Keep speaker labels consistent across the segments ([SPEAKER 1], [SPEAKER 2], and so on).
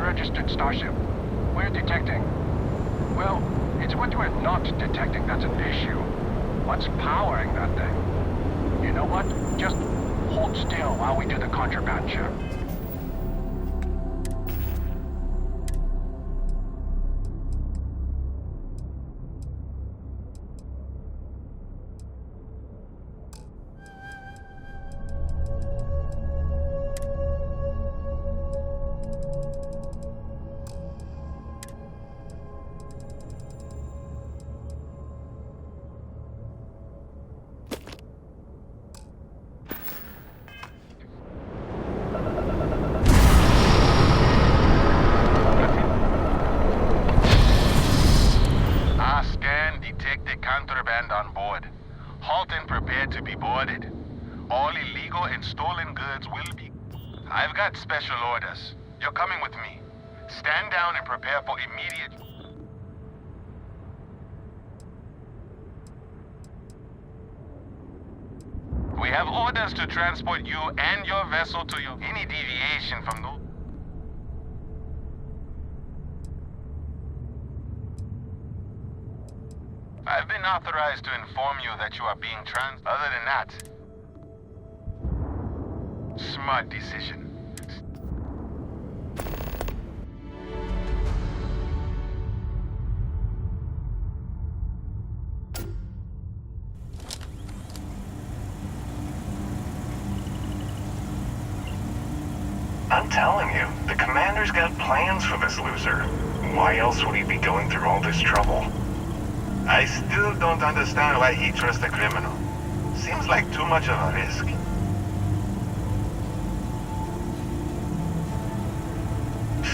[SPEAKER 1] unregistered starship. We're detecting... Well, it's what we're not detecting that's an issue. What's powering that thing? You know what? Just hold still while we do the contraband check.
[SPEAKER 2] Contraband on board. Halt and prepare to be boarded. All illegal and stolen goods will be... I've got special orders. You're coming with me. Stand down and prepare for immediate... We have orders to transport you and your vessel to your... Any deviation from the... I've been authorized to inform you that you are being Other than that... Smart decision.
[SPEAKER 3] I'm telling you, the commander's got plans for this loser. Why else would he be going through all this trouble? I still don't understand why he trusts a criminal. Seems like too much of a risk.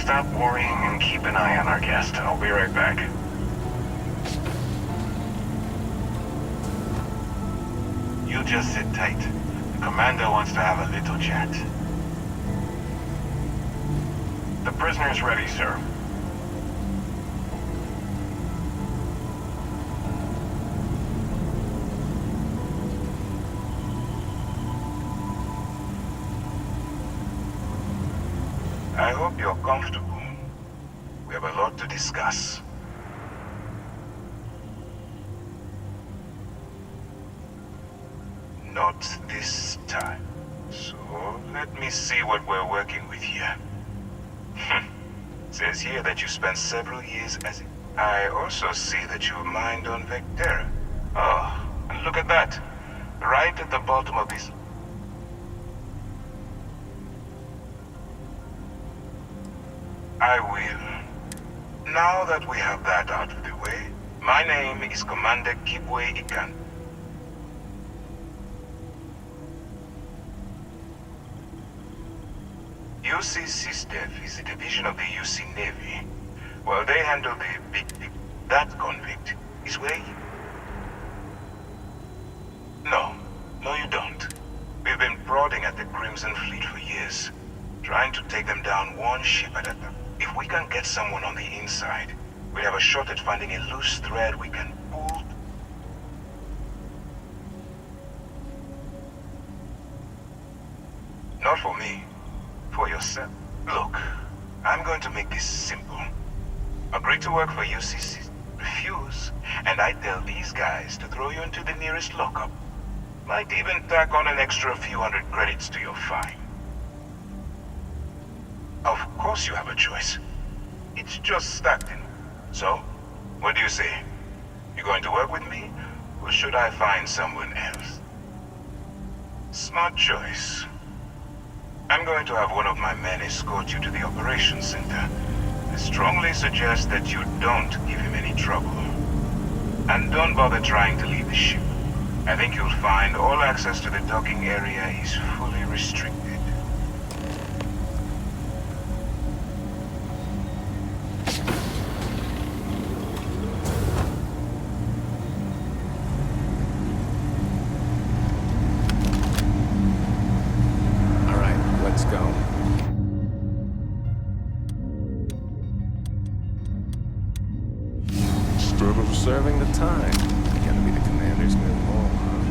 [SPEAKER 3] Stop worrying and keep an eye on our guest. I'll be right back. You just sit tight. The commander wants to have a little chat. The prisoner's ready, sir. I hope you're comfortable. We have a lot to discuss. Not this time. So, let me see what we're working with here. Says here that you spent several years as... I also see that you mined on Vectera. Oh, and look at that. Right at the bottom of this... I will. Now that we have that out of the way, my name is Commander Kibwe Ikan. UC SysDev is a division of the UC Navy. Well, they handle the big... That convict is where you... No, you don't. We've been prodding at the Crimson Fleet for years, trying to take them down one ship at a time. If we can get someone on the inside, we have a shot at finding a loose thread we can pull. Not for me. For yourself. Look, I'm going to make this simple. Agree to work for UCC. Refuse, and I tell these guys to throw you into the nearest lockup. Might even tack on an extra few hundred credits to your fine. Of course you have a choice. It's just starting. So, what do you say? You going to work with me, or should I find someone else? Smart choice. I'm going to have one of my men escort you to the operations center. I strongly suggest that you don't give him any trouble. And don't bother trying to leave the ship. I think you'll find all access to the docking area is fully restricted.
[SPEAKER 4] Serving the time. Gonna be the commander's new role, huh?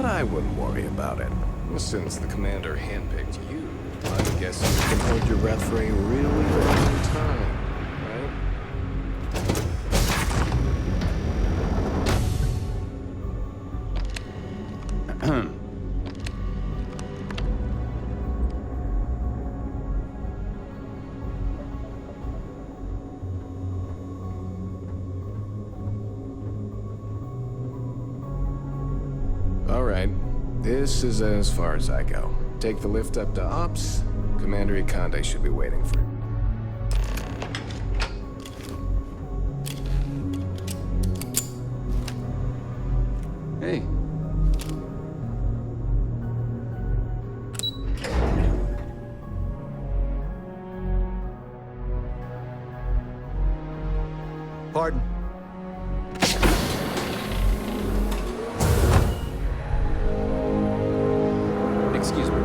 [SPEAKER 4] I wouldn't worry about it. Since the commander handpicked you, I would guess you can hold your breath for a really long time, right? All right. This is as far as I go. Take the lift up to Ops. Commander Ikonde should be waiting for you. Hey.
[SPEAKER 5] Pardon?
[SPEAKER 4] Excuse me.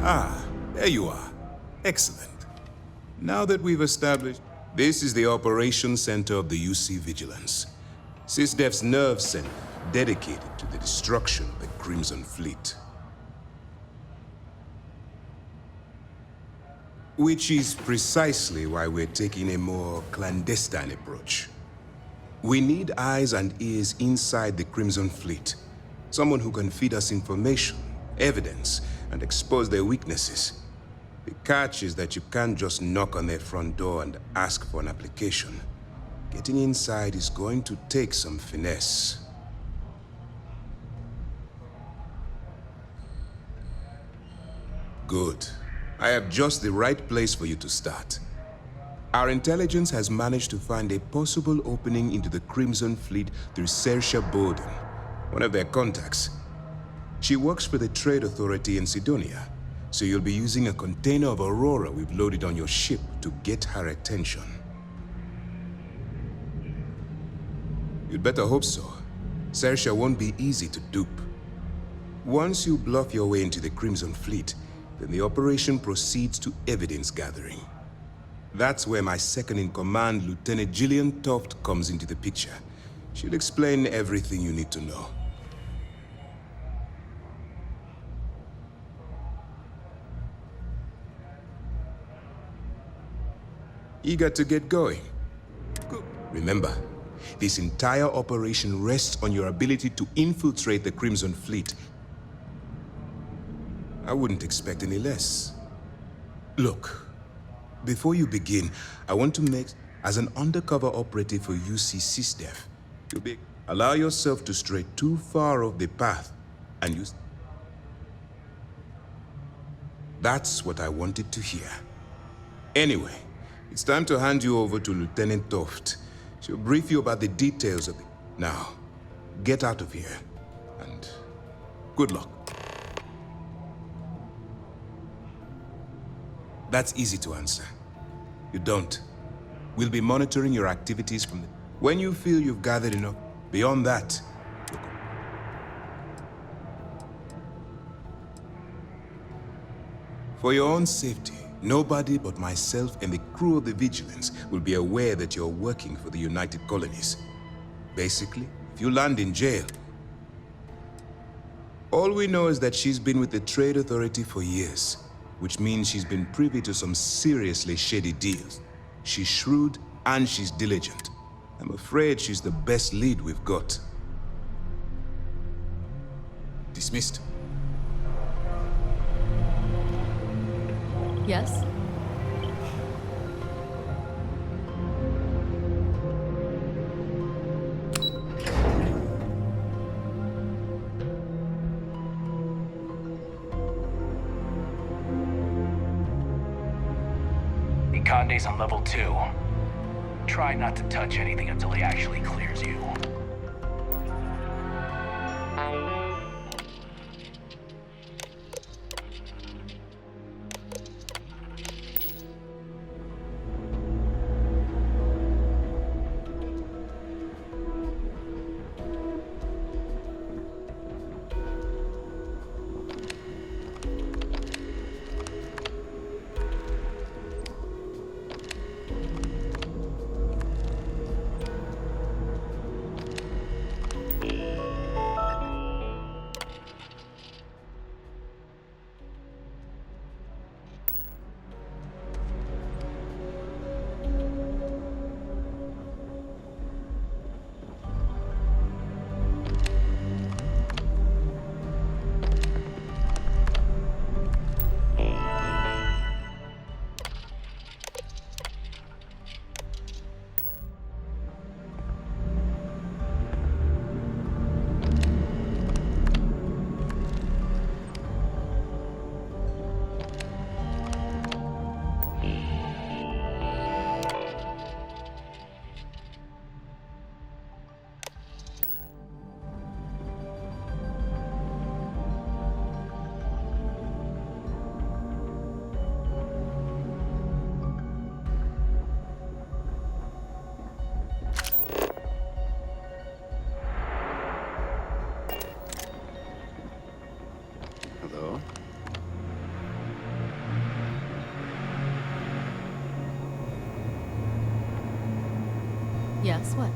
[SPEAKER 6] Ah, there you are. Excellent. Now that we've established, this is the operations center of the UC Vigilance. SysDef's nerve center, dedicated to the destruction of the Crimson Fleet. Which is precisely why we're taking a more clandestine approach. We need eyes and ears inside the Crimson Fleet. Someone who can feed us information, evidence, and expose their weaknesses. The catch is that you can't just knock on their front door and ask for an application. Getting inside is going to take some finesse. Good. I have just the right place for you to start. Our intelligence has managed to find a possible opening into the Crimson Fleet through Saoirse Bowden, one of their contacts. She works for the Trade Authority in Sidonia, so you'll be using a container of Aurora we've loaded on your ship to get her attention. You'd better hope so. Saoirse won't be easy to dupe. Once you bluff your way into the Crimson Fleet, then the operation proceeds to evidence gathering. That's where my second-in-command, Lieutenant Gillian Toft, comes into the picture. She'll explain everything you need to know. Eager to get going? Good. Remember, this entire operation rests on your ability to infiltrate the Crimson Fleet. I wouldn't expect any less. Look, before you begin, I want to make, as an undercover operative for UC SysDef, allow yourself to stray too far off the path, and you... That's what I wanted to hear. Anyway, it's time to hand you over to Lieutenant Toft. She'll brief you about the details of it. Now, get out of here, and good luck. That's easy to answer. You don't. We'll be monitoring your activities from the... When you feel you've gathered enough, beyond that, look. For your own safety, nobody but myself and the crew of the Vigilance will be aware that you're working for the United Colonies. Basically, if you land in jail, all we know is that she's been with the Trade Authority for years, which means she's been privy to some seriously shady deals. She's shrewd and she's diligent. I'm afraid she's the best lead we've got. Dismissed.
[SPEAKER 7] Yes?
[SPEAKER 8] Ikonde's on level 2. Try not to touch anything until he actually clears you.
[SPEAKER 4] Hello?
[SPEAKER 5] Yes, what?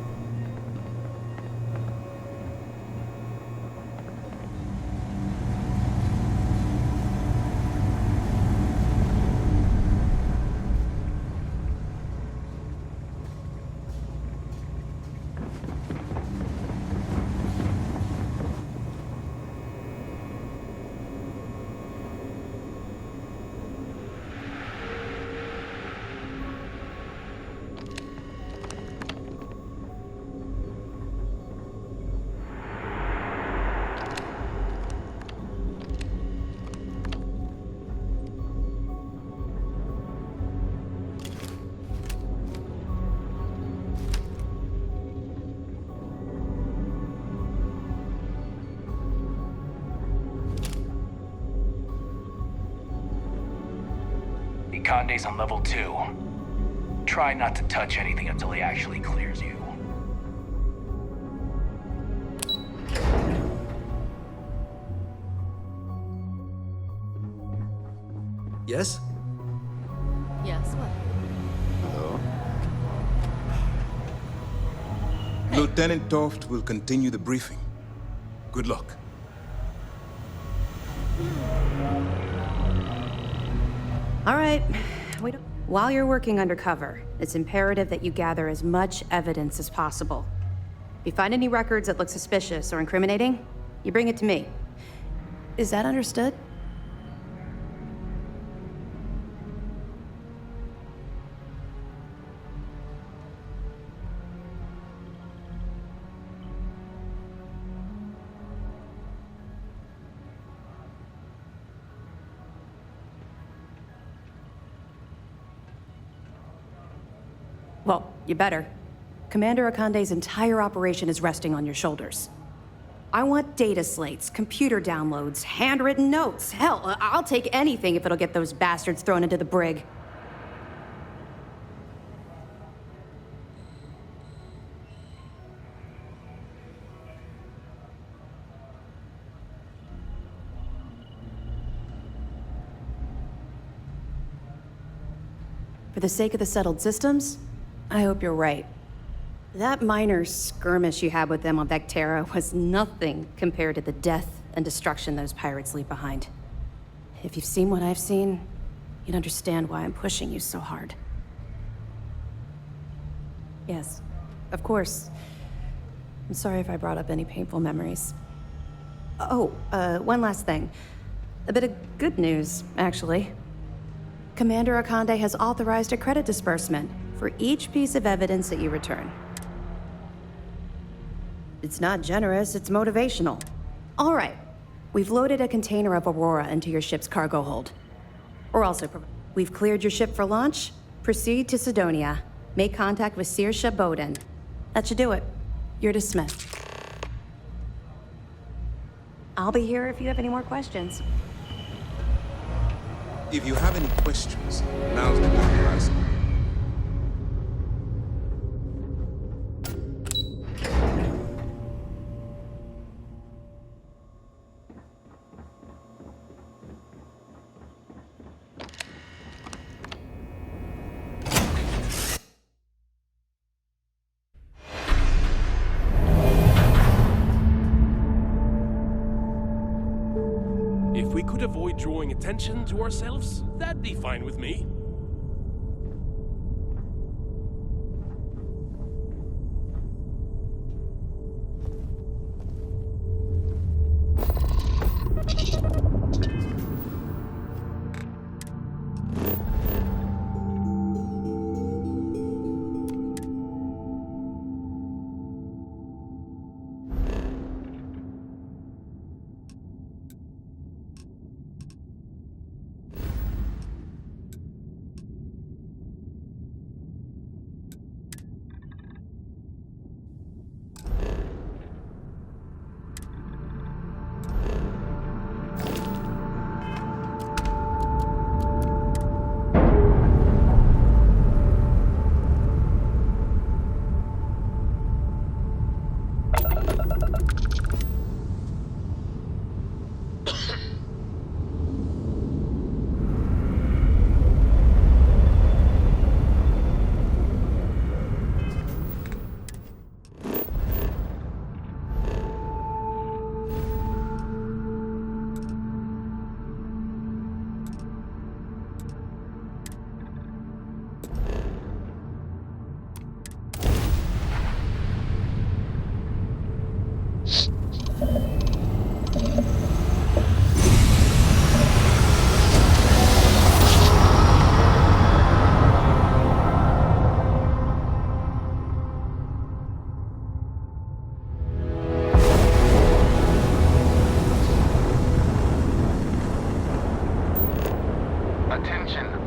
[SPEAKER 8] Conde's on level 2. Try not to touch anything until he actually clears you.
[SPEAKER 7] Yes?
[SPEAKER 5] Yes, what?
[SPEAKER 4] Hello?
[SPEAKER 6] Lieutenant Toft will continue the briefing. Good luck.
[SPEAKER 9] All right. While you're working undercover, it's imperative that you gather as much evidence as possible. If you find any records that look suspicious or incriminating, you bring it to me. Is that understood? Well, you better. Commander Akande's entire operation is resting on your shoulders. I want data slates, computer downloads, handwritten notes. Hell, I'll take anything if it'll get those bastards thrown into the brig. For the sake of the settled systems, I hope you're right. That minor skirmish you had with them on Vectera was nothing compared to the death and destruction those pirates leave behind. If you've seen what I've seen, you'd understand why I'm pushing you so hard. Yes, of course. I'm sorry if I brought up any painful memories. Oh, one last thing. A bit of good news, actually. Commander Akande has authorized a credit disbursement for each piece of evidence that you return. It's not generous, it's motivational. All right, we've loaded a container of Aurora into your ship's cargo hold. We've cleared your ship for launch. Proceed to Sidonia. Make contact with Saoirse Bowden. That should do it. You're dismissed. I'll be here if you have any more questions.
[SPEAKER 6] If you have any questions, now's the time to ask.
[SPEAKER 10] If we could avoid drawing attention to ourselves, that'd be fine with me.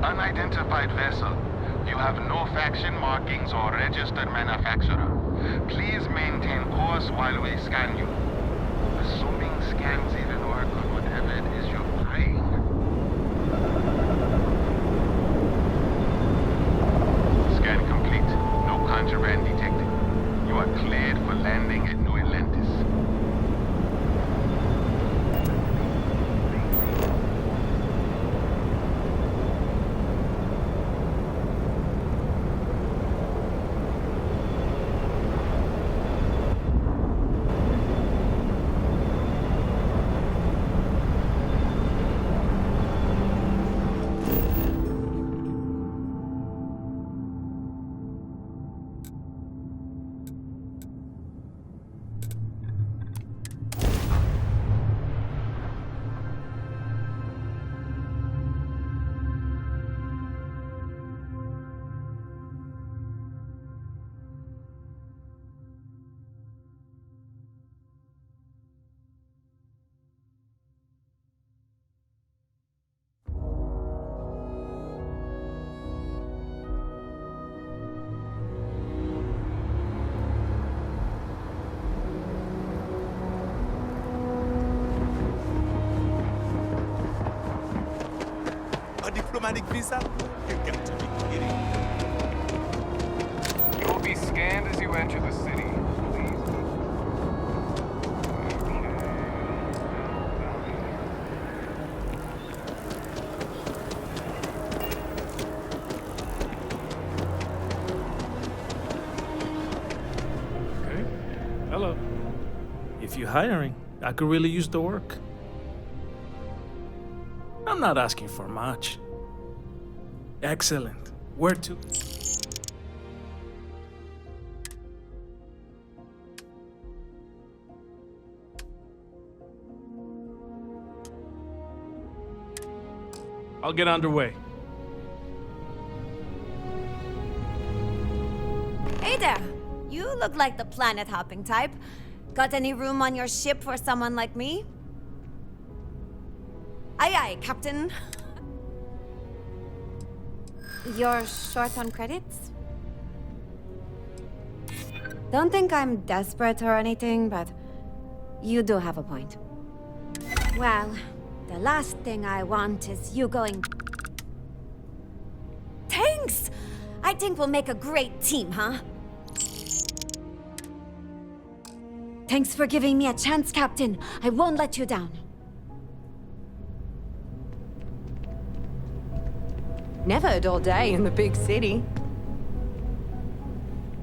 [SPEAKER 2] Unidentified vessel. You have no faction markings or registered manufacturer. Please maintain course while we scan you. Assuming scans even work on whatever it is you're buying. Scan complete. No contraband detected. You are cleared for landing at New Atlantis.
[SPEAKER 7] Diplomatic visa? You got to be kidding.
[SPEAKER 1] You will be scanned as you enter the city. Please.
[SPEAKER 11] Okay. Hello. If you're hiring, I could really use the work. I'm not asking for much. Excellent. Where to? I'll get underway.
[SPEAKER 5] Hey there! You look like the planet hopping type. Got any room on your ship for someone like me? Aye aye, Captain. You're short on credits? Don't think I'm desperate or anything, but you do have a point. Well, the last thing I want is you going... Thanks! I think we'll make a great team, huh? Thanks for giving me a chance, Captain. I won't let you down.
[SPEAKER 12] Never a dull day in the big city.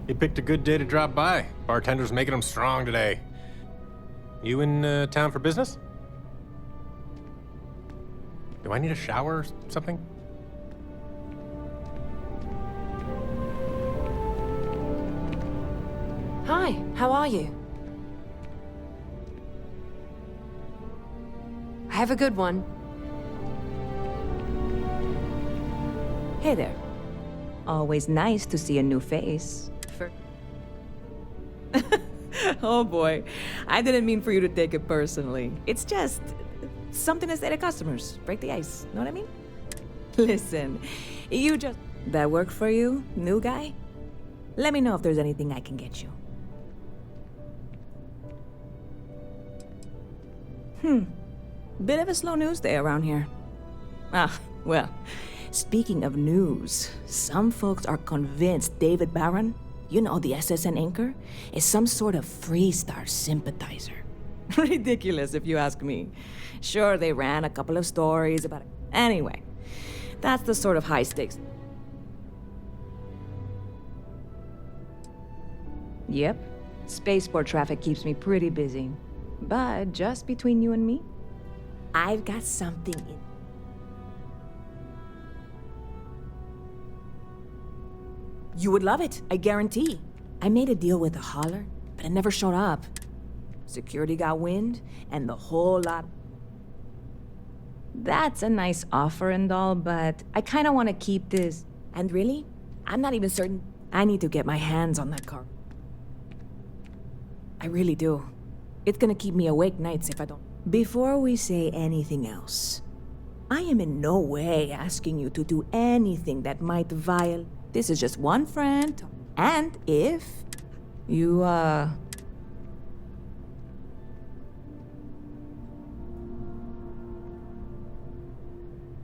[SPEAKER 13] You picked a good day to drop by. Bartender's making them strong today. You in town for business? Do I need a shower or something?
[SPEAKER 12] Hi, how are you? I have a good one. Hey there. Always nice to see a new face. Oh boy, I didn't mean for you to take it personally. It's just something to say to customers. Break the ice, know what I mean? Listen, you just... That work for you, new guy? Let me know if there's anything I can get you. Bit of a slow news day around here. Ah, well... Speaking of news, some folks are convinced David Barron, you know, the SSN anchor, is some sort of Freestar sympathizer. Ridiculous, if you ask me. Sure, they ran a couple of stories about it. Anyway, that's the sort of high stakes. Yep, spaceport traffic keeps me pretty busy. But just between you and me, I've got something in. You would love it, I guarantee. I made a deal with a hauler, but it never showed up. Security got wind, and the whole lot... That's a nice offer and all, but I kinda wanna keep this. And really, I'm not even certain I need to get my hands on that car. I really do. It's gonna keep me awake nights if I don't. Before we say anything else, I am in no way asking you to do anything that might violate. This is just one friend, and if you,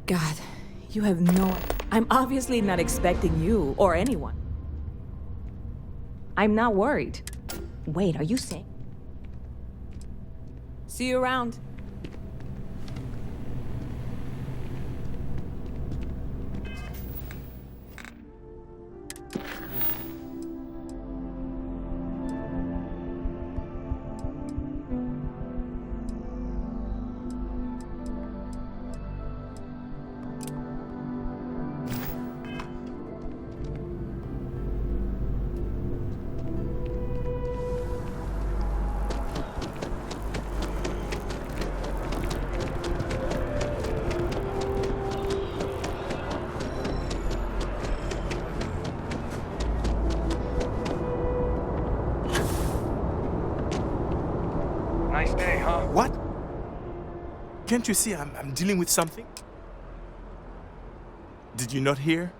[SPEAKER 12] God, you have no... I'm obviously not expecting you or anyone. I'm not worried. Wait, are you saying? See you around.
[SPEAKER 1] Nice day, huh?
[SPEAKER 7] What? Can't you see I'm dealing with something? Did you not hear?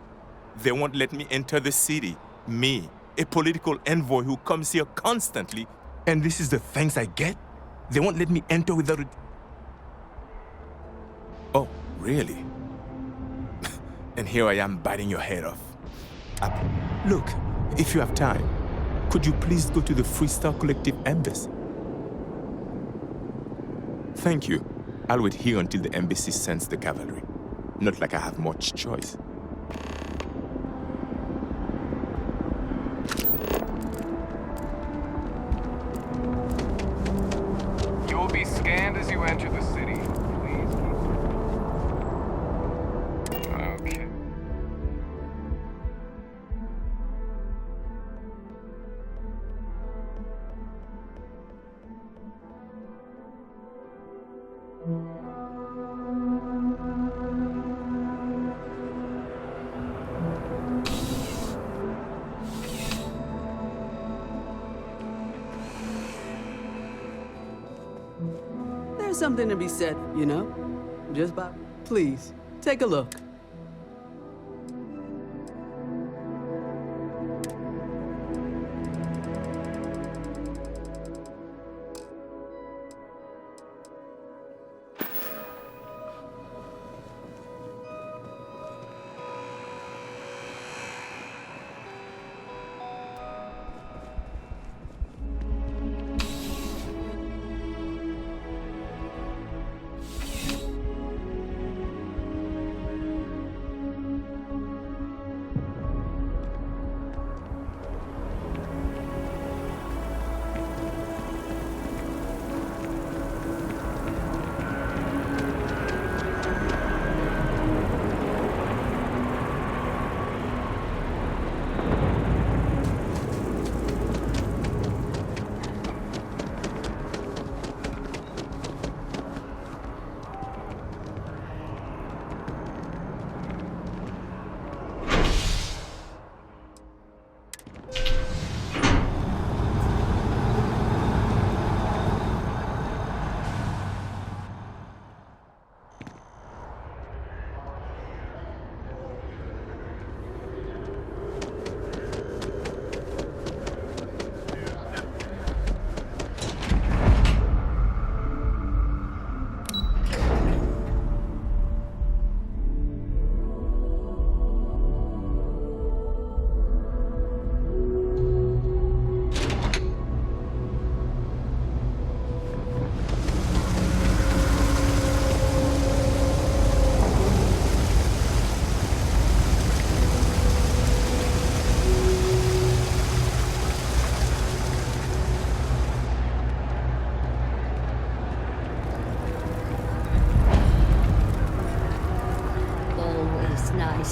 [SPEAKER 7] They won't let me enter the city. Me, a political envoy who comes here constantly, and this is the thanks I get? They won't let me enter without a... Oh, really? And here I am biting your head off. Look, if you have time, could you please go to the Freestar Collective Embassy? Thank you. I'll wait here until the embassy sends the cavalry. Not like I have much choice.
[SPEAKER 1] You will be scanned as you enter the city. Please keep... Okay.
[SPEAKER 14] There's something to be said, you know? Just by... Please, take a look.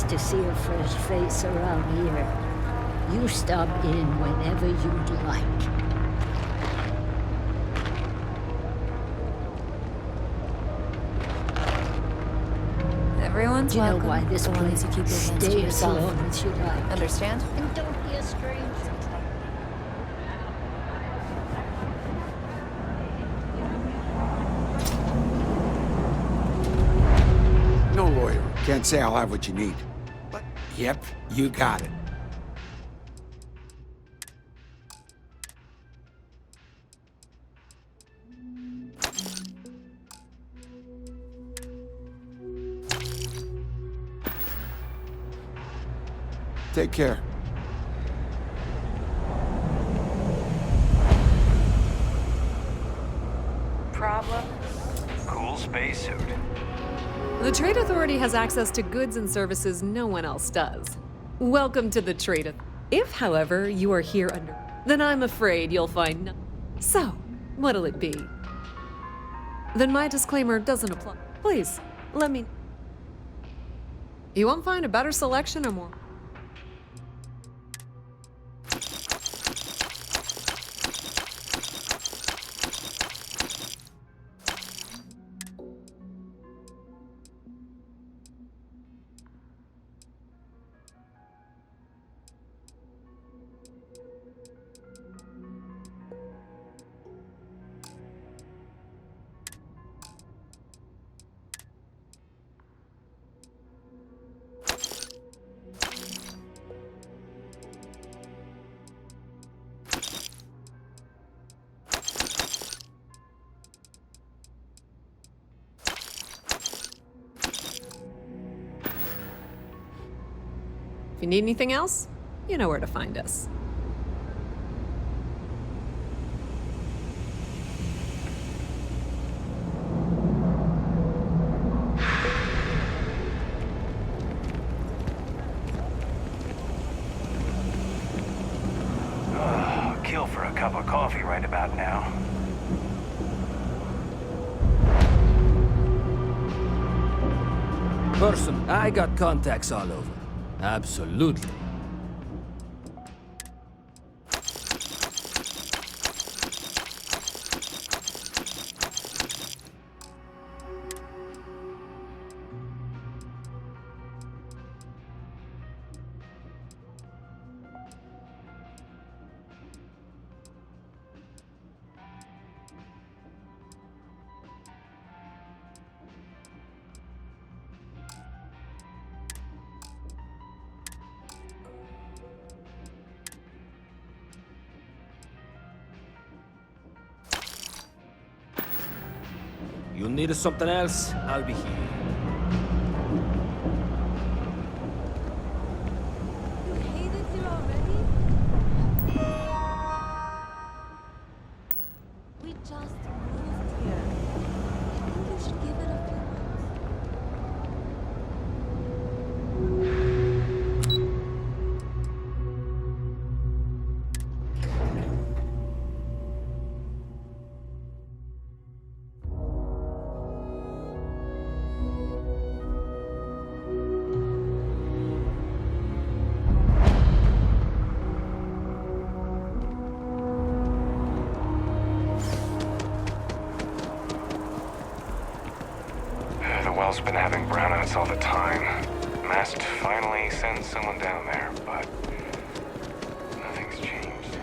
[SPEAKER 15] To see a fresh face around here. You stop in whenever you'd like.
[SPEAKER 16] Everyone's welcome.
[SPEAKER 15] Do you know why this
[SPEAKER 16] as long
[SPEAKER 15] place
[SPEAKER 16] as you keep your hands to
[SPEAKER 15] stay as
[SPEAKER 16] yourself.
[SPEAKER 15] long as you like?
[SPEAKER 16] Understand?
[SPEAKER 15] And don't be a stranger.
[SPEAKER 16] Can't say I'll have what you need. But, yep, you got it. Take care.
[SPEAKER 17] Problem?
[SPEAKER 8] Cool spacesuit.
[SPEAKER 17] The Trade Authority has access to goods and services no one else does. Welcome to the Trade Authority. If, however, you are here under, then I'm afraid you'll find none. So, what'll it be? Then my disclaimer doesn't apply. Please, let me... You won't find a better selection or more. If you need anything else, you know where to find us.
[SPEAKER 8] Kill for a cup of coffee right about now.
[SPEAKER 18] Person, I got contacts all over. Absolutely. You need something else? I'll be here.
[SPEAKER 17] You hate it here already? We just moved here. I think you should give it a few months.
[SPEAKER 8] The well's been having brownouts all the time. Mast finally sends someone down there, but nothing's changed.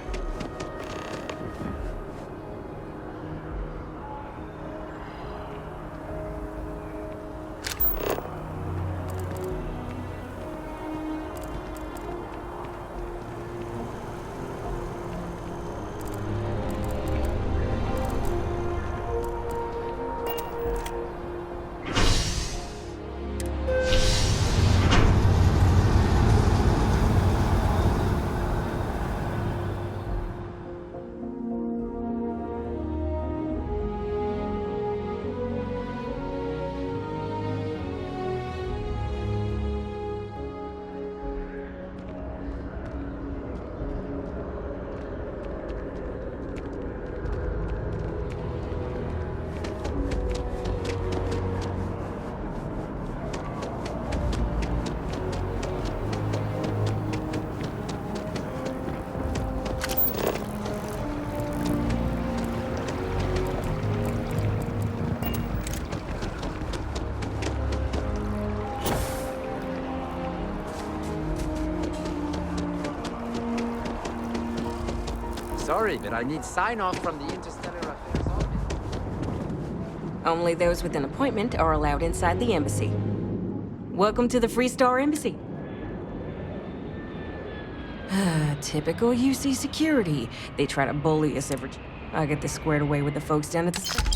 [SPEAKER 19] Sorry, but I need sign-off from the Interstellar Affairs office.
[SPEAKER 12] Only those with an appointment are allowed inside the embassy. Welcome to the Freestar Embassy. Typical UC security. They try to bully us every... I get this squared away with the folks down at the...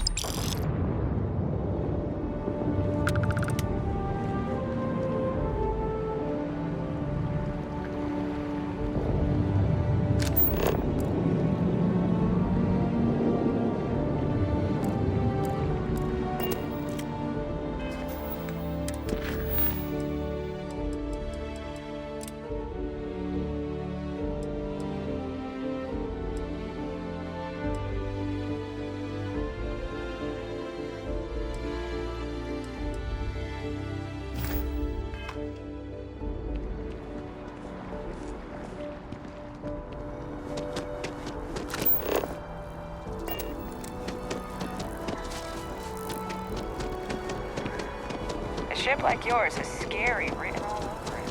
[SPEAKER 20] A ship like yours is scary written all over it.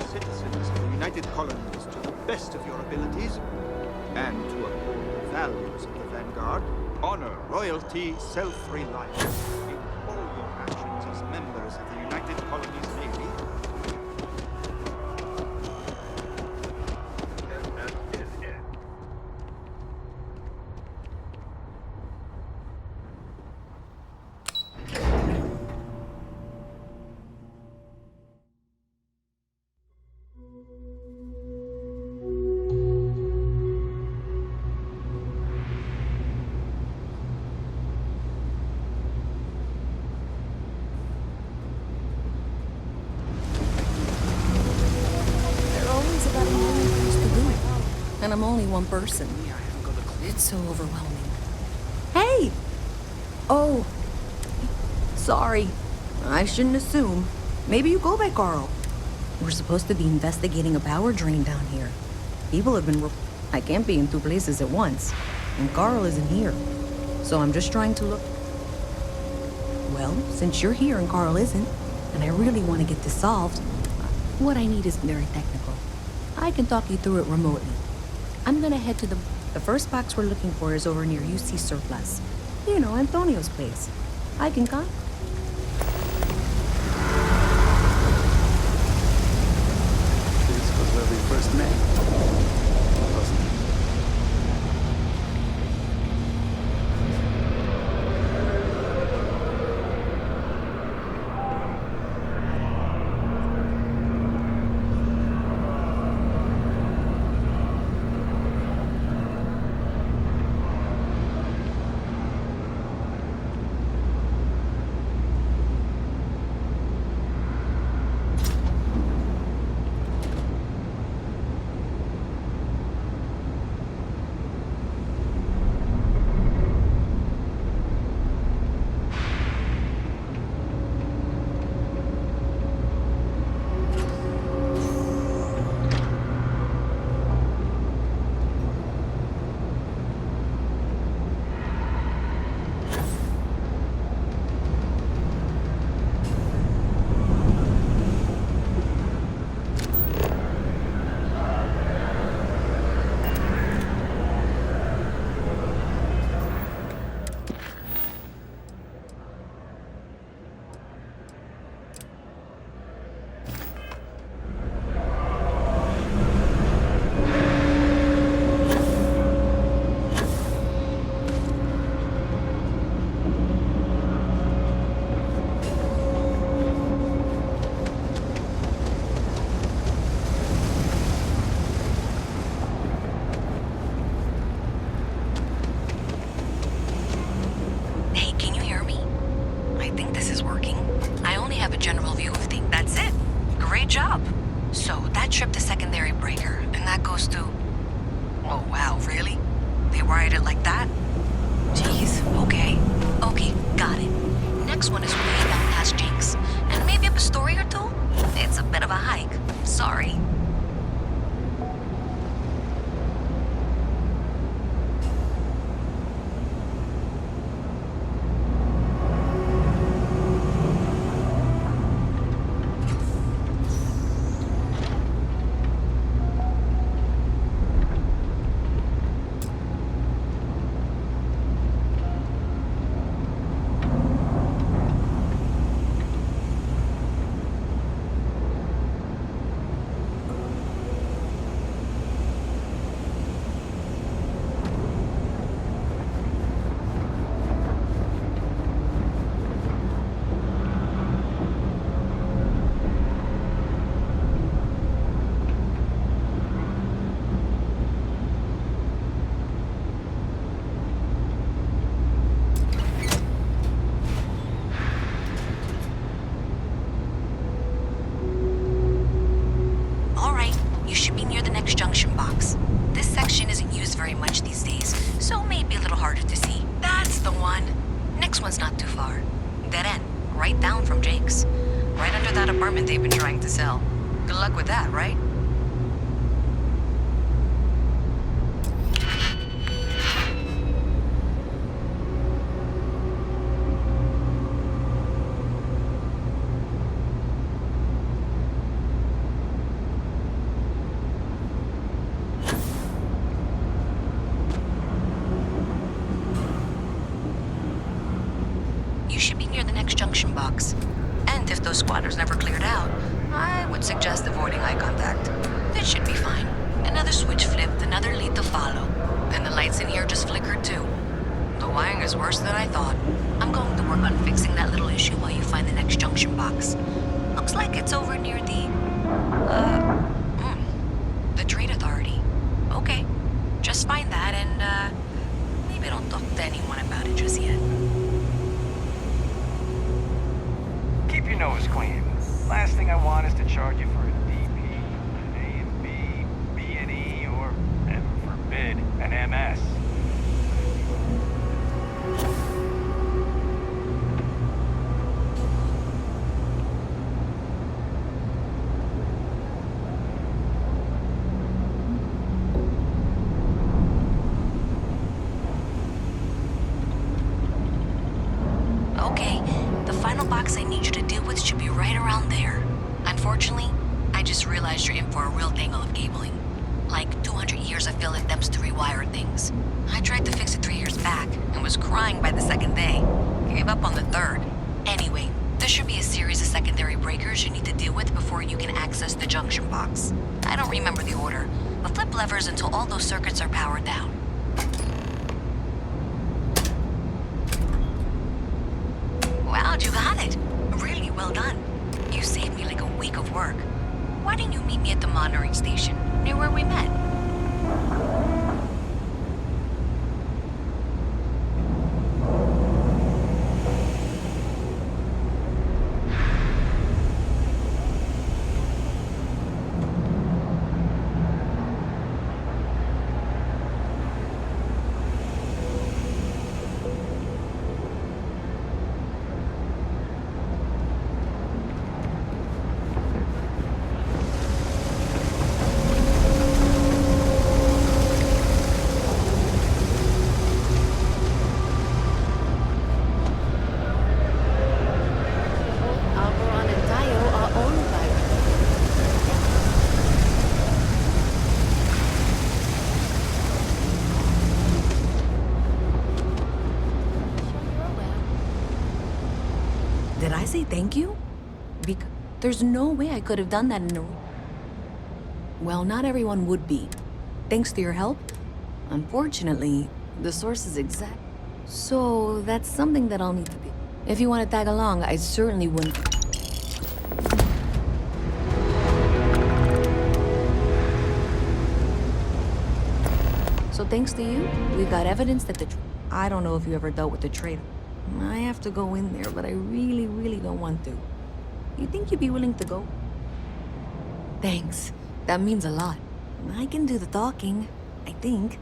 [SPEAKER 21] Citizens of the United Colonies to the best of your abilities, and to uphold the values of the Vanguard, honor, loyalty, self-reliance in all your actions as members of the United Colonies Navy.
[SPEAKER 9] And I'm only one person. It's so overwhelming. Hey! Oh. Sorry. I shouldn't assume. Maybe you go by Carl. We're supposed to be investigating a power drain down here. People have been... I can't be in two places at once. And Carl isn't here. So I'm just trying to look... Well, since you're here and Carl isn't, and I really want to get this solved, what I need is very technical. I can talk you through it remotely. I'm gonna head to the first box we're looking for is over near UC Surplus. You know, Antonio's place. I can come.
[SPEAKER 21] This was where we first met, wasn't it?
[SPEAKER 3] apartment they've been trying to sell. Good luck with that, right? You should be near the next junction box. And if those squatters never cleared out, I would suggest avoiding eye contact. That should be fine. Another switch flipped, another lead to follow. And the lights in here just flickered too. The wiring is worse than I thought. I'm going to work on fixing that little issue while you find the next junction box. Looks like it's over near the Trade Authority. Okay, just find that and, maybe don't talk to anyone about it just yet.
[SPEAKER 19] Keep your nose clean. Last thing I want is to charge you for a DP, an A and B, B and E, or, heaven forbid, an MS.
[SPEAKER 3] Okay, the final box I need you to deal with should be right around there. Unfortunately, I just realized you're in for a real tangle of cabling. Like 200 years of field attempts to rewire things. I tried to fix it 3 years back and was crying by the second day. Gave up on the third. Anyway, there should be a series of secondary breakers you need to deal with before you can access the junction box. I don't remember the order, but flip levers until all those circuits are powered down. Wow, you got it. Really well done. You saved me like a week of work. Why didn't you meet me at the monitoring station, near where we met? Did I say thank you? Because there's no way I could have done that in a... Well, not everyone would be. Thanks to your help, unfortunately, the source is exact. So that's something that I'll need to be. If you want to tag along, I certainly wouldn't. So thanks to you, we got evidence that I don't know if you ever dealt with the traitor. I have to go in there, but I really, really don't want to. You think you'd be willing to go? Thanks. That means a lot. I can do the talking, I think.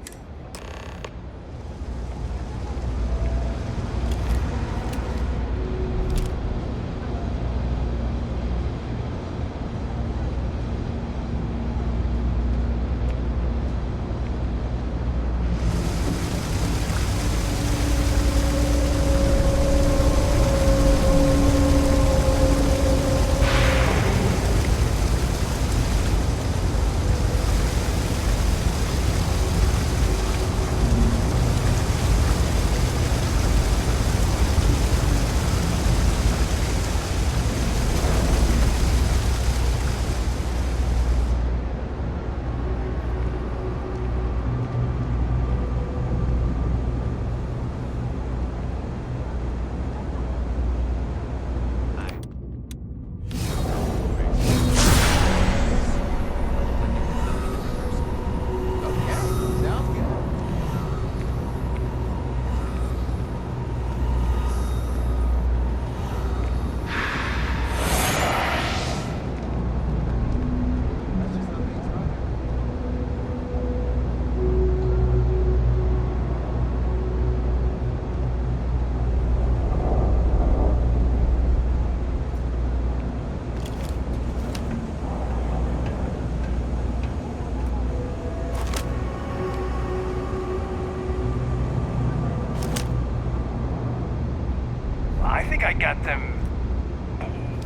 [SPEAKER 19] got them...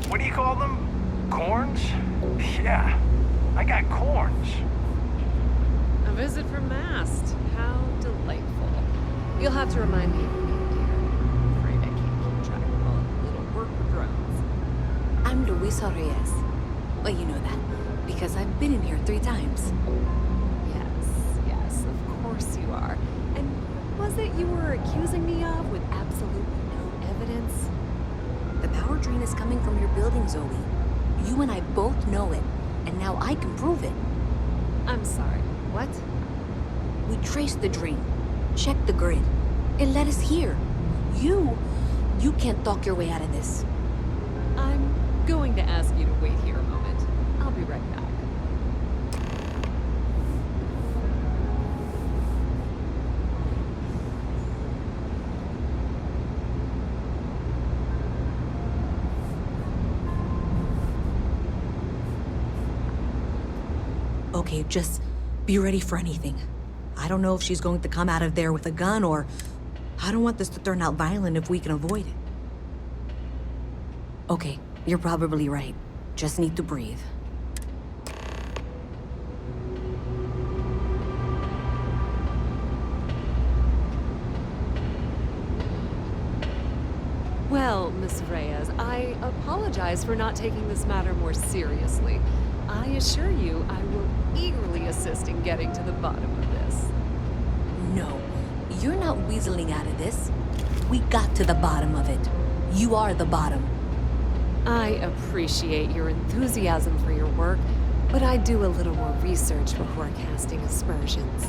[SPEAKER 19] What do you call them? Corns? Yeah, I got corns.
[SPEAKER 17] A visit from Mast. How delightful. You'll have to remind me of your name, dear. I'm afraid I can't keep track of all the little worker drones.
[SPEAKER 3] I'm Luisa Reyes. Well, you know that, because I've been in here 3 times.
[SPEAKER 17] Yes, of course you are. And what was it you were accusing me of with absolutely no evidence?
[SPEAKER 3] The power drain is coming from your building, Zoe. You and I both know it, and now I can prove it.
[SPEAKER 17] I'm sorry, what?
[SPEAKER 3] We traced the drain, checked the grid. It led us here. You can't talk your way out of this.
[SPEAKER 17] I'm going to ask you to wait here a moment. I'll be right back.
[SPEAKER 3] Okay, just be ready for anything. I don't know if she's going to come out of there with a gun or... I don't want this to turn out violent if we can avoid it. Okay, you're probably right. Just need to breathe.
[SPEAKER 17] Well, Miss Reyes, I apologize for not taking this matter more seriously. I assure you I will eagerly assist in getting to the bottom of this.
[SPEAKER 3] No, you're not weaseling out of this. We got to the bottom of it. You are the bottom.
[SPEAKER 17] I appreciate your enthusiasm for your work, but I do a little more research before casting aspersions.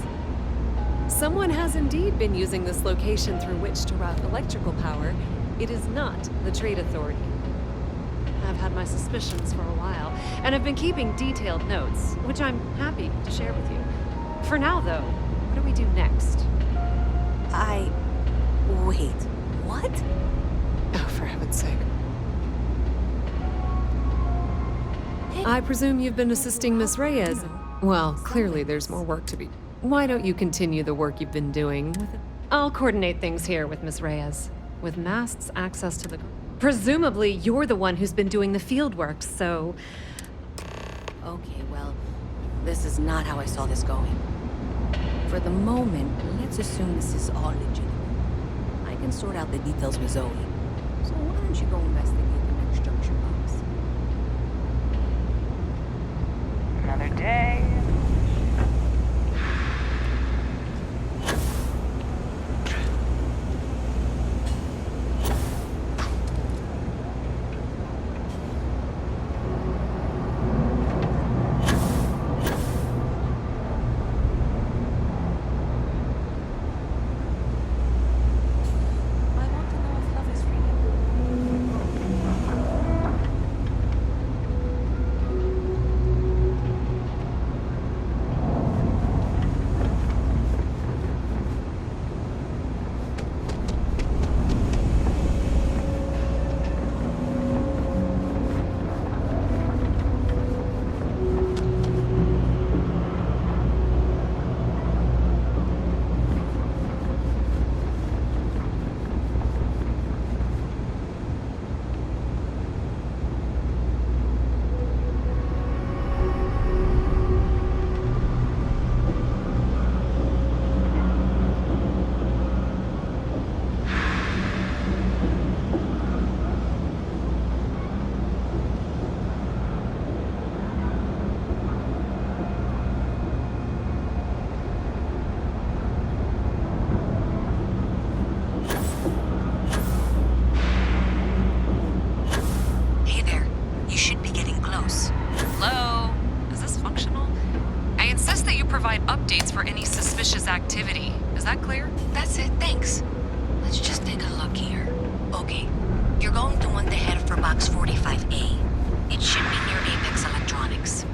[SPEAKER 17] Someone has indeed been using this location through which to route electrical power. It is not the Trade Authority. I've had my suspicions for a while, and have been keeping detailed notes, which I'm happy to share with you. For now, though, what do we do next?
[SPEAKER 3] Wait, what?
[SPEAKER 17] Oh, for heaven's sake. I presume you've been assisting Miss Reyes. Well, clearly there's more work to be. Why don't you continue the work you've been doing? I'll coordinate things here with Miss Reyes. With Mast's access to the... Presumably, you're the one who's been doing the field work, so...
[SPEAKER 3] Okay, well, this is not how I saw this going. For the moment, let's assume this is all legitimate. I can sort out the details with Zoe. So why don't you go investigate the next junction box?
[SPEAKER 20] Another day.
[SPEAKER 17] updates for any suspicious activity. Is that clear?
[SPEAKER 3] That's it, thanks. Let's just take a look here. Okay, you're going to want to head for box 45A. It should be near Apex Electronics.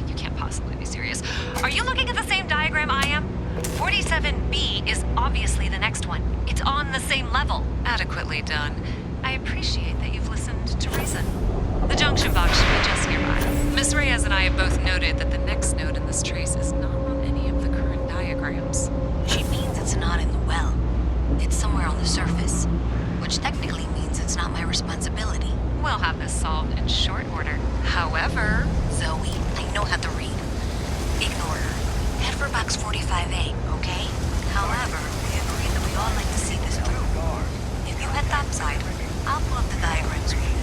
[SPEAKER 17] You can't possibly be serious. Are you looking at the same diagram I am? 47B is obviously the next one. It's on the same level. Adequately done. I appreciate that you've listened to reason. The junction box should be just nearby. Miss Reyes and I have both noted that the next node in this trace is not on any of the current diagrams.
[SPEAKER 3] She means it's not in the well. It's somewhere on the surface, which technically means it's not my responsibility. 5A, okay? However, we agreed that we all like to see this through. If you head topside, I'll pull up the diagrams we need.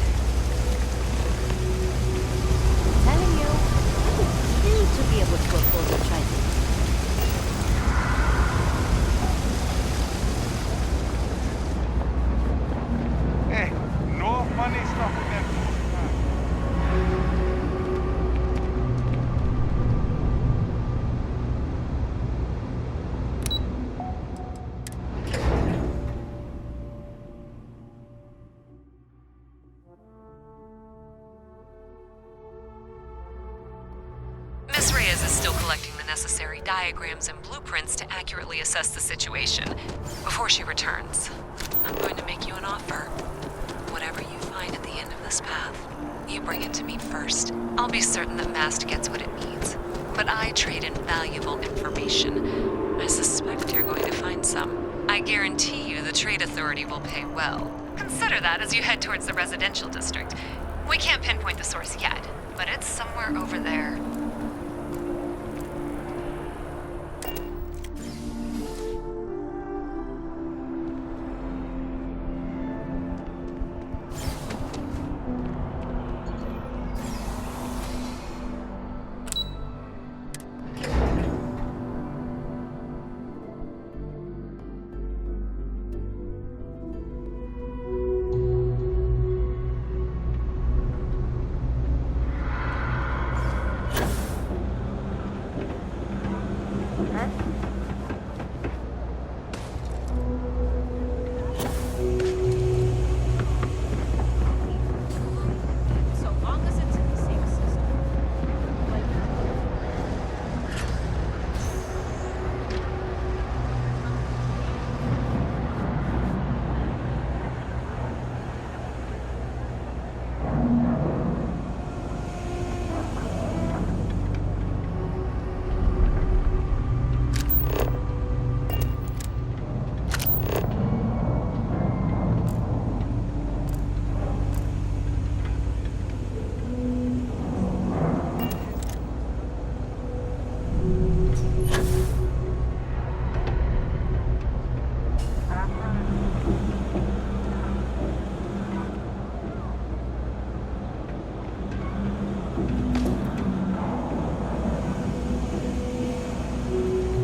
[SPEAKER 15] Telling you, I would kill to be able to afford a trident.
[SPEAKER 2] Hey, no funny stuff with them.
[SPEAKER 17] Miss Reyes is still collecting the necessary diagrams and blueprints to accurately assess the situation. Before she returns, I'm going to make you an offer. Whatever you find at the end of this path, you bring it to me first. I'll be certain that Mast gets what it needs. But I trade in valuable information. I suspect you're going to find some. I guarantee you the Trade Authority will pay well. Consider that as you head towards the residential district. We can't pinpoint the source yet, but it's somewhere over there.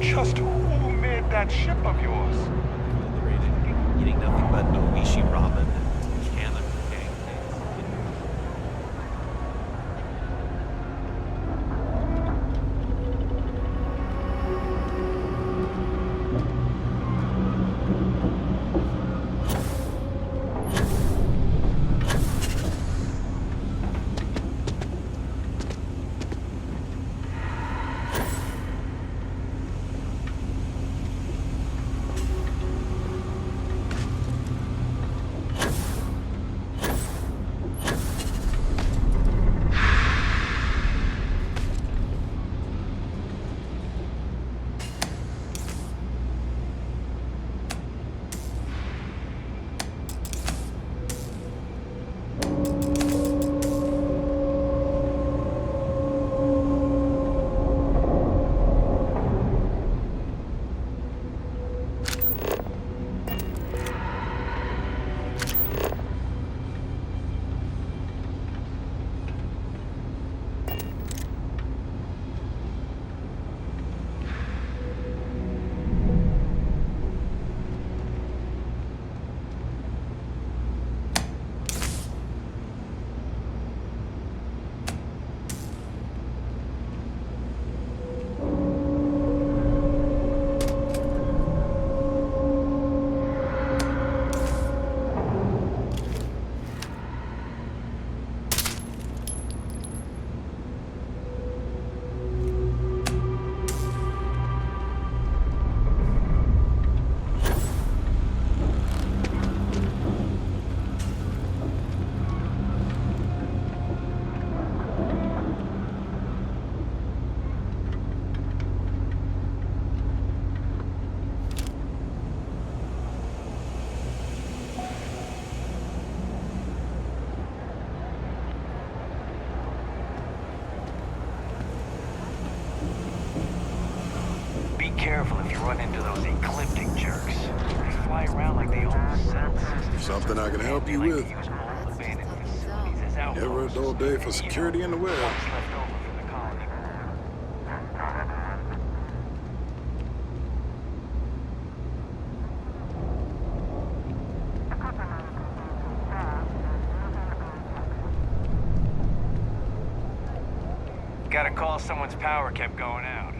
[SPEAKER 2] Just who made that ship of yours?
[SPEAKER 4] Eating nothing but Oishi ramen and canon pancakes.
[SPEAKER 19] careful if you run into those ecliptic jerks. They fly around like they own settled systems.
[SPEAKER 6] Something I can help you with.
[SPEAKER 19] Use old abandoned facilities as outposts.
[SPEAKER 6] Never a dull day for security in the web.
[SPEAKER 19] What's left over from the colony. Got a call someone's power kept going out.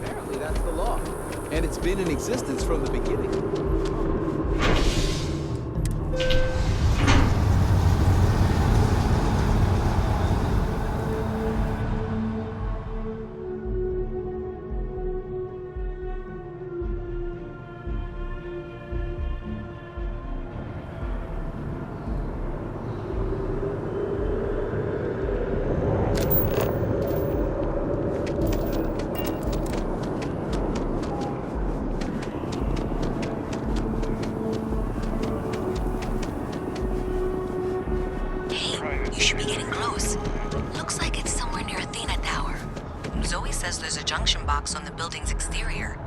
[SPEAKER 22] Apparently that's the law. And it's been in existence from the beginning.
[SPEAKER 3] There's a junction box on the building's exterior.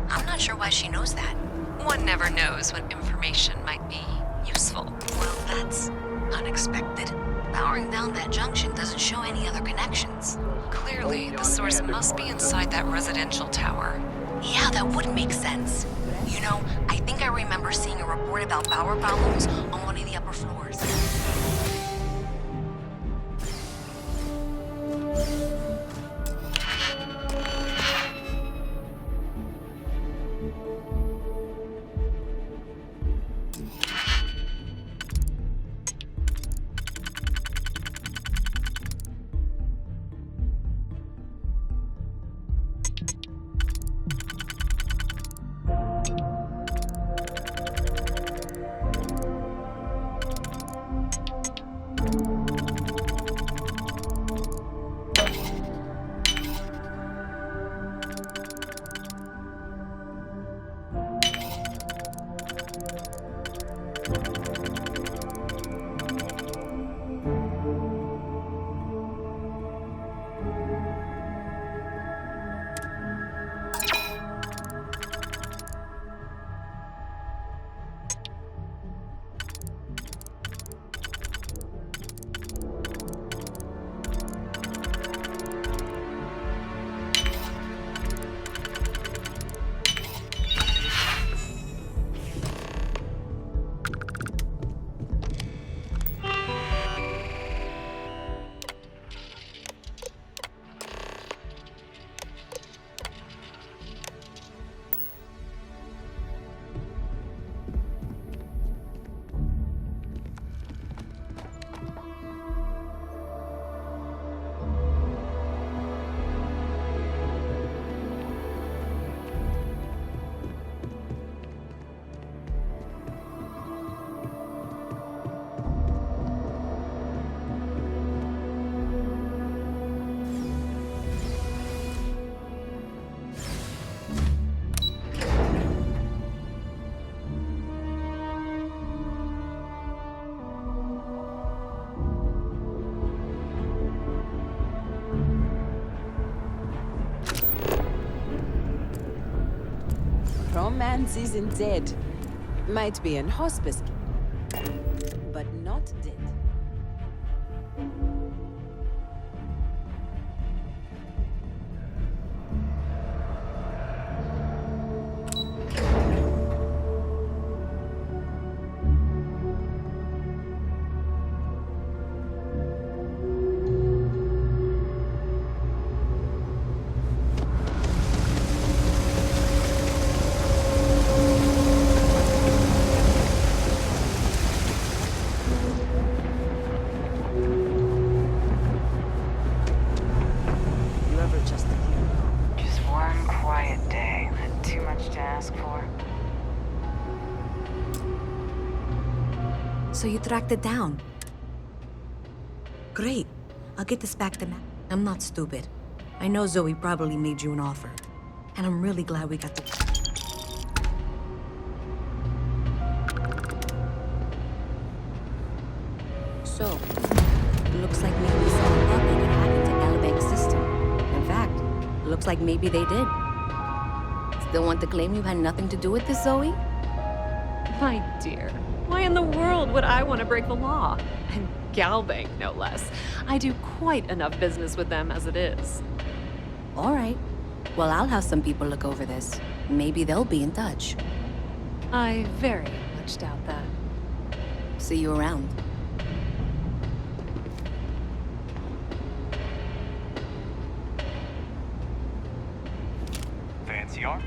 [SPEAKER 3] I'm not sure why she knows that.
[SPEAKER 17] One never knows what information might be useful.
[SPEAKER 3] Well, that's unexpected. Powering down that junction doesn't show any other connections.
[SPEAKER 17] Clearly, the source must be inside that residential tower.
[SPEAKER 3] Yeah, that would make sense. You know, I think I remember seeing a report about power problems on one of the upper floors.
[SPEAKER 23] Romance isn't dead. Might be in hospice, but not dead.
[SPEAKER 3] So you tracked it down. Great. I'll get this back to Matt. I'm not stupid. I know Zoe probably made you an offer. And I'm really glad we got the... So, looks like maybe someone thought they could hack into Alabank's system. In fact, looks like maybe they did. Still want to claim you had nothing to do with this, Zoe?
[SPEAKER 17] My dear, why in the world would I want to break the law? And Galbank, no less. I do quite enough business with them as it is.
[SPEAKER 3] All right. Well, I'll have some people look over this. Maybe they'll be in touch.
[SPEAKER 17] I very much doubt that.
[SPEAKER 3] See you around.
[SPEAKER 19] Fancy arm?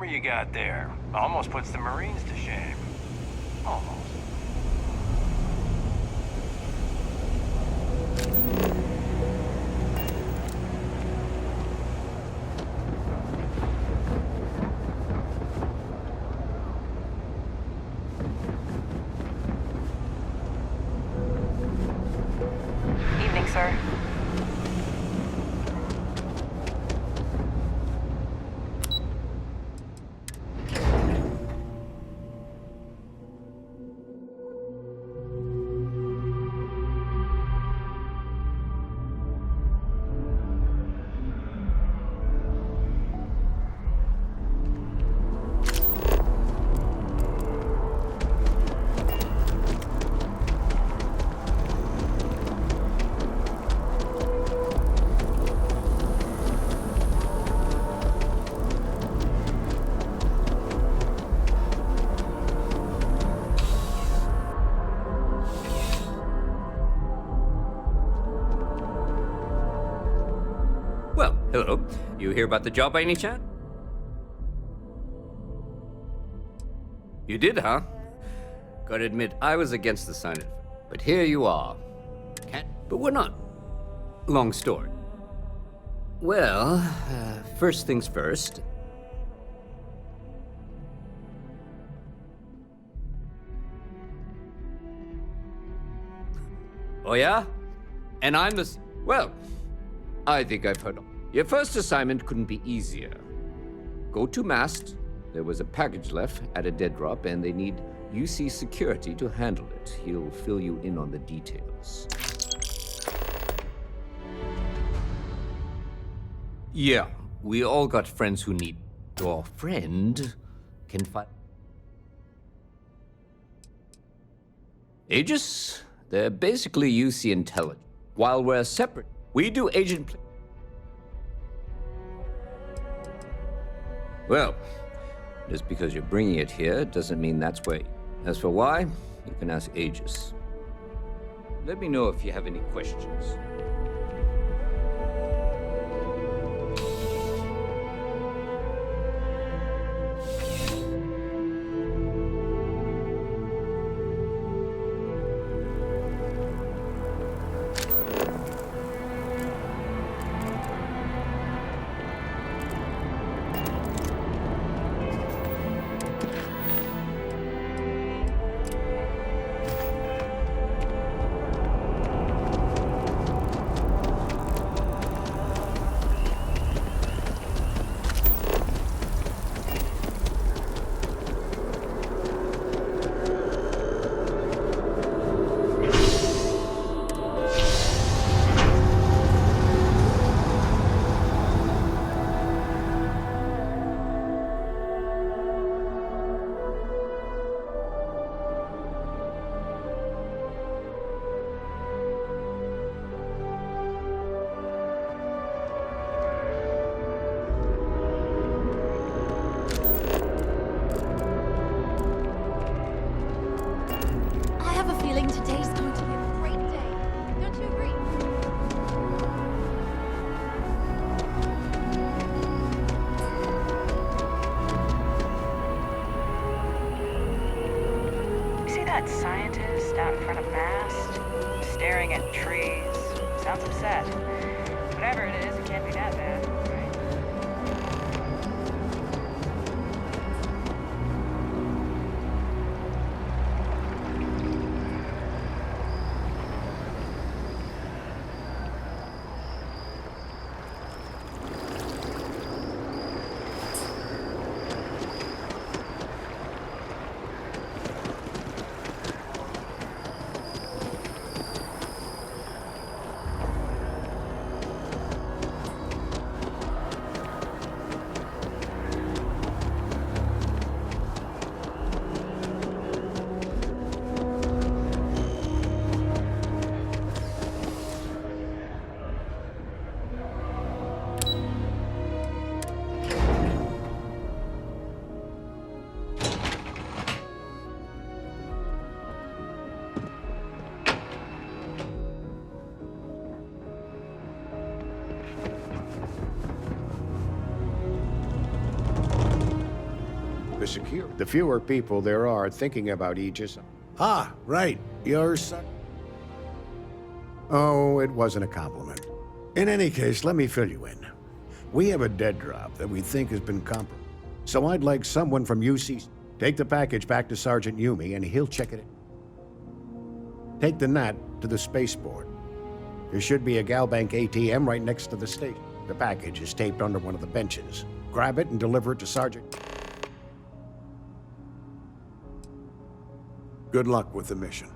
[SPEAKER 19] You got there. Almost puts the Marines to shame. Almost.
[SPEAKER 20] Evening, sir.
[SPEAKER 5] Hello. You hear about the job by any chance? You did, huh? Gotta admit, I was against the sign of, but here you are. But we're not. Long story. Well, first things first. Oh yeah? And I'm the... Well, I think I've heard of. Your first assignment couldn't be easier. Go to Mast. There was a package left at a dead drop, and they need UC security to handle it. He'll fill you in on the details. Yeah, we all got friends who need... Your friend can find... Aegis? They're basically UC intelligence. While we're separate, we do agent... Well, just because you're bringing it here doesn't mean that's where... As for why, you can ask Aegis. Let me know if you have any questions.
[SPEAKER 20] that scientist out in front of mast, staring at trees? Sounds upset. Whatever it is, it can't be that bad, right?
[SPEAKER 10] The fewer people there are thinking about Aegis. Ah, right. Your son. Oh, it wasn't a compliment. In any case, let me fill you in. We have a dead drop that we think has been compromised. So I'd like someone from UC. Take the package back to Sergeant Yumi and he'll check it in. Take the NAT to the spaceport. There should be a Galbank ATM right next to the station. The package is taped under one of the benches. Grab it and deliver it to Sergeant. Good luck with the mission.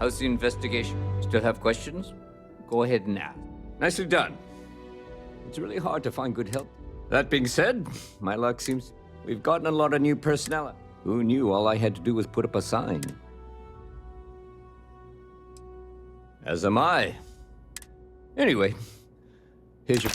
[SPEAKER 5] How's the investigation? Still have questions? Go ahead and ask. Nicely done. It's really hard to find good help. That being said, my luck seems we've gotten a lot of new personnel. Who knew all I had to do was put up a sign? As am I. Anyway, here's your...